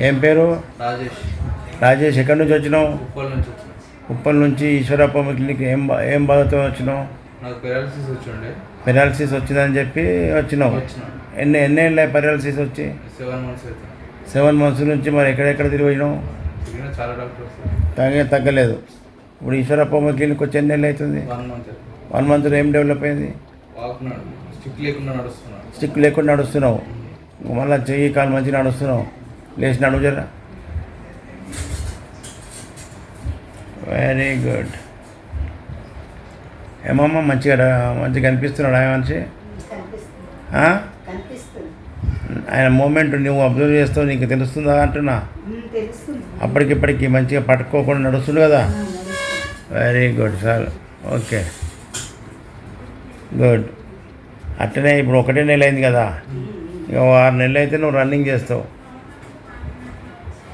ఏం పేరు? రాజేష్. రాజేష్. ఎక్కడి నుంచి వచ్చినావు? ఉప్పల్ నుంచి వచ్చిన. ఉప్పల్ నుంచి ఈశ్వరప్ప క్లినిక్. ఏం బాధతో వచ్చినావు? నాకు పెరాలసిస్ వచ్చిండే. పెరాలసిస్ వచ్చిందని చెప్పి వచ్చినావు. ఎన్నేళ్ళ పెరాలసిస్ వచ్చి? 7 months అవుతుంది. 7 months నుంచి మరి ఎక్కడెక్కడ తిరిగినావు? చాలా డాక్టర్స్ తగ్గలేదు. ఇప్పుడు ఈశ్వరప్ప క్లినిక్ వచ్చి ఎన్నేళ్ళు అవుతుంది? 1 month. 1 monthలో ఏం డెవలప్ అయింది? స్టిక్ లేకుండా నడుస్తున్నాను. స్టిక్ లేకుండా నడుస్తున్నావు. మళ్ళీ చెయ్యి కాలు మంచిగా నడుస్తున్నావు. లేచి నడువు జరా. Very good. ఏమమ్మా మంచిగా కనిపిస్తున్నాడా మనిషి? ఆయన మూమెంట్ నువ్వు అబ్జర్వ్ చేస్తావు, నీకు తెలుస్తుందా అంటున్నా? అప్పటికిప్పటికి మంచిగా పట్టుకోకుండా నడుస్తుంది కదా. Very good sir. Okay good. అట్లనే ఇప్పుడు 1 నెల అయింది కదా, ఇక 6 నెలలు అయితే నువ్వు రన్నింగ్ చేస్తావు.